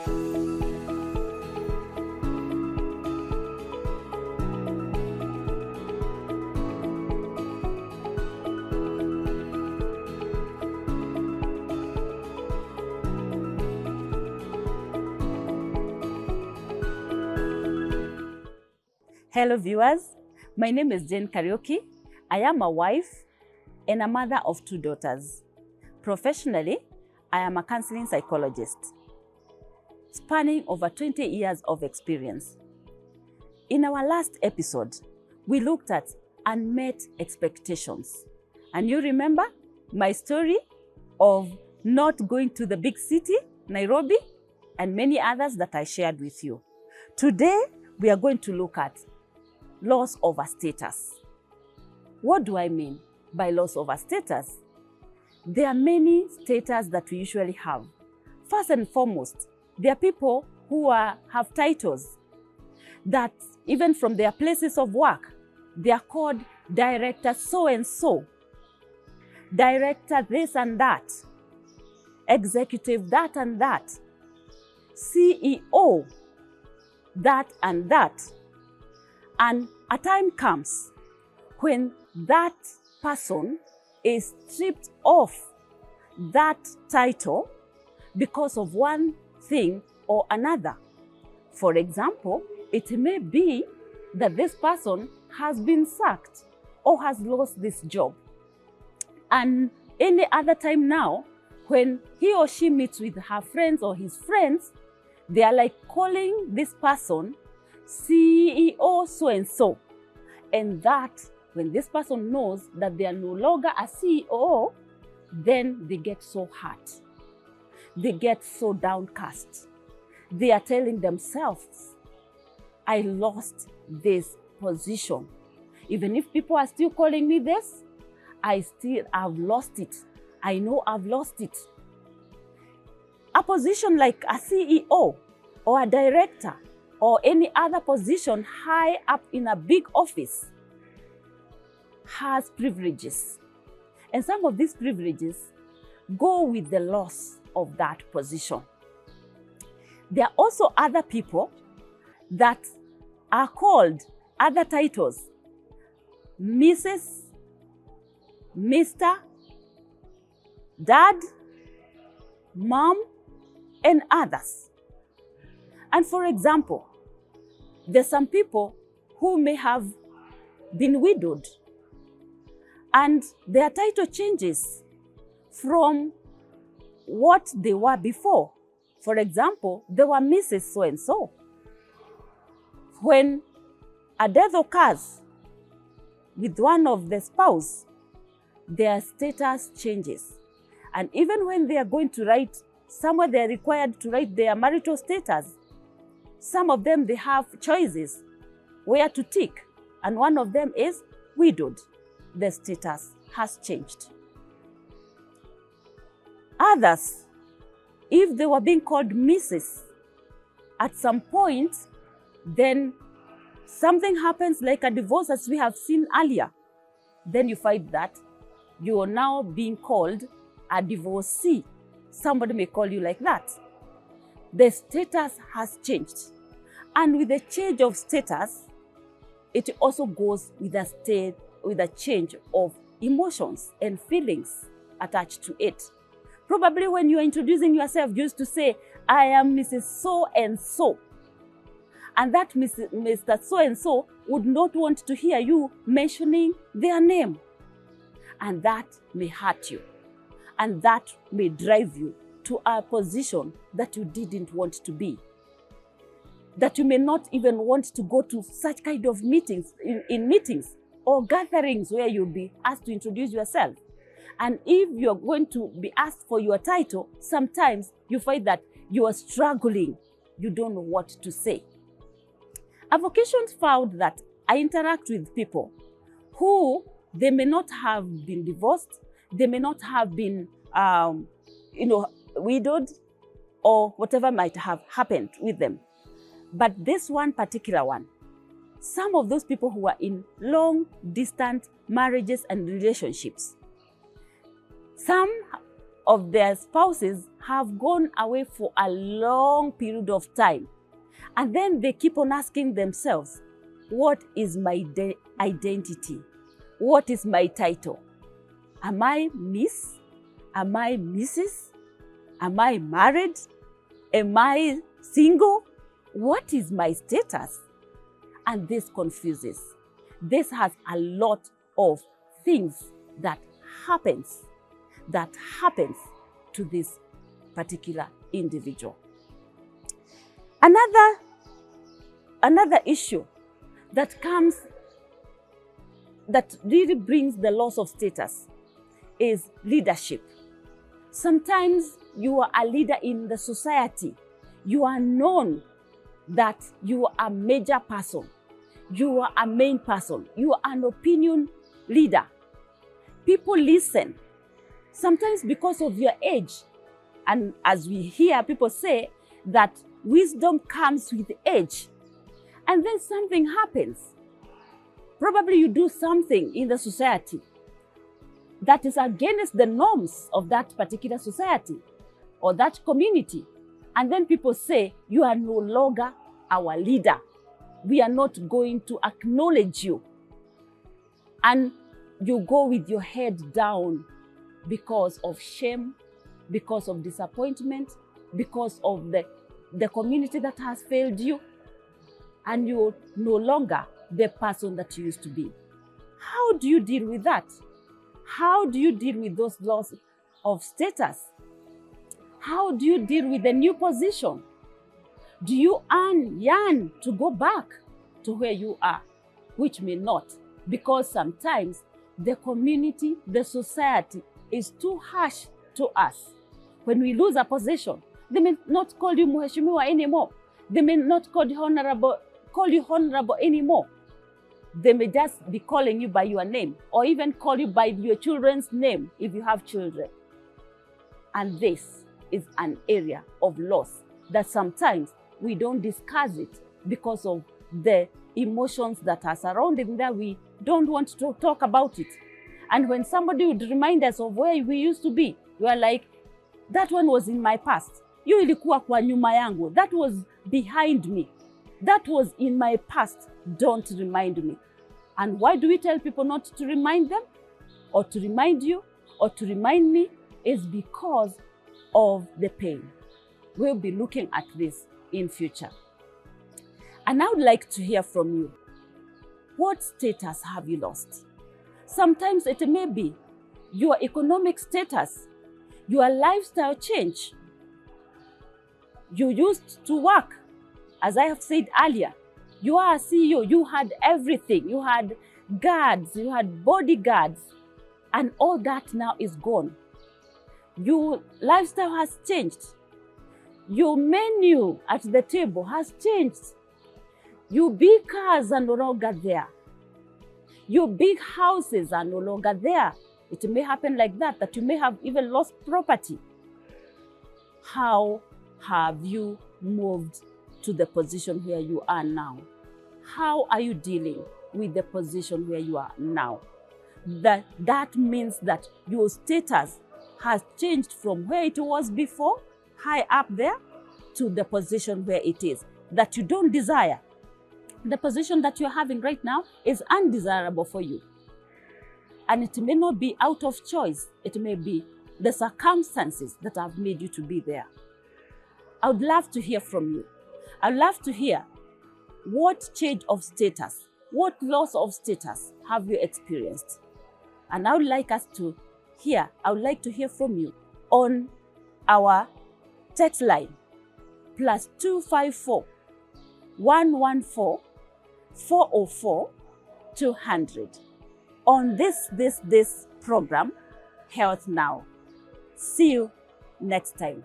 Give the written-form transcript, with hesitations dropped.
Hello viewers, my name is Jane Kariuki. I am a wife and a mother of 2 daughters. Professionally, I am a counseling psychologist, spanning over 20 years of experience. In our last episode, we looked at unmet expectations. And you remember my story of not going to the big city, Nairobi, and many others that I shared with you. Today, we are going to look at loss of a status. What do I mean by loss of a status? There are many status that we usually have. First and foremost, there are people who have titles that even from their places of work, they are called director so-and-so, director this and that, executive that and that, CEO that and that. And a time comes when that person is stripped off that title because of one thing or another. For example, it may be that this person has been sacked or has lost this job. And any other time now, when he or she meets with her friends or his friends, they are like calling this person CEO so-and-so. And that, when this person knows that they are no longer a CEO, then they get so hurt. They get so downcast. They are telling themselves, I lost this position. Even if people are still calling me this, I still have lost it. I know I've lost it. A position like a CEO or a director or any other position high up in a big office has privileges. And some of these privileges go with the loss of that position. There are also other people that are called other titles: Mrs., Mr., Dad, Mom, and others. And for example, there's some people who may have been widowed and their title changes from what they were before. For example, they were Mrs. So-and-so. When a death occurs with one of the spouse, their status changes. And even when they are going to write somewhere, they are required to write their marital status. Some of them, they have choices where to tick, and one of them is widowed. The status has changed. Others, if they were being called Mrs. at some point, then something happens like a divorce, as we have seen earlier. Then you find that you are now being called a divorcee. Somebody may call you like that. The status has changed. And with the change of status, it also goes with a change of emotions and feelings attached to it. Probably when you are introducing yourself, you used to say, I am Mrs. So-and-so. And that Mr. So-and-so would not want to hear you mentioning their name. And that may hurt you. And that may drive you to a position that you didn't want to be. That you may not even want to go to such kind of meetings, in meetings or gatherings where you'll be asked to introduce yourself. And if you're going to be asked for your title, sometimes you find that you are struggling. You don't know what to say. Avocations found that I interact with people who they may not have been divorced, they may not have been, widowed, or whatever might have happened with them. But this one particular one, some of those people who are in long, distant marriages and relationships, some of their spouses have gone away for a long period of time. And then they keep on asking themselves, what is my identity? What is my title? Am I Miss? Am I Mrs.? Am I married? Am I single? What is my status? And this confuses. This has a lot of things that happens to this particular individual. Another issue that really brings the loss of status is leadership. Sometimes you are a leader in the society. You are known that you are a major person. You are a main person. You are an opinion leader. People listen, sometimes because of your age. And as we hear people say that wisdom comes with age. And then something happens. Probably you do something in the society that is against the norms of that particular society or that community. And then people say, you are no longer our leader. We are not going to acknowledge you. And you go with your head down because of shame, because of disappointment, because of the community that has failed you. And you're no longer the person that you used to be. How do you deal with that? How do you deal with those loss of status? How do you deal with the new position? Do you yearn to go back to where you are, which may not, because sometimes the community, the society is too harsh to us. When we lose a position, they may not call you Mheshimiwa anymore. They may not call you honorable anymore. They may just be calling you by your name, or even call you by your children's name if you have children. And this is an area of loss that sometimes we don't discuss it because of the emotions that are surrounding that we don't want to talk about it. And when somebody would remind us of where we used to be, you are like, that one was in my past. You ilikuwa kwa nyuma yangu. That was behind me. That was in my past. Don't remind me. And why do we tell people not to remind them, or to remind you, or to remind me? Is because of the pain. We'll be looking at this in future. And I would like to hear from you. What status have you lost? Sometimes it may be your economic status, your lifestyle change. You used to work, as I have said earlier. You are a CEO, you had everything. You had guards, you had bodyguards, and all that now is gone. Your lifestyle has changed. Your menu at the table has changed. Your big cars are no longer there. Your big houses are no longer there. It may happen like that you may have even lost property. How have you moved to the position where you are now? How are you dealing with the position where you are now? That means that your status has changed from where it was before, high up there, to the position where it is, that you don't desire. The position that you're having right now is undesirable for you. And it may not be out of choice. It may be the circumstances that have made you to be there. I would love to hear from you. I'd love to hear what change of status, what loss of status have you experienced? And I would like to hear from you on our text line, +254 114 404 200 on this program, Health Now. See you next time.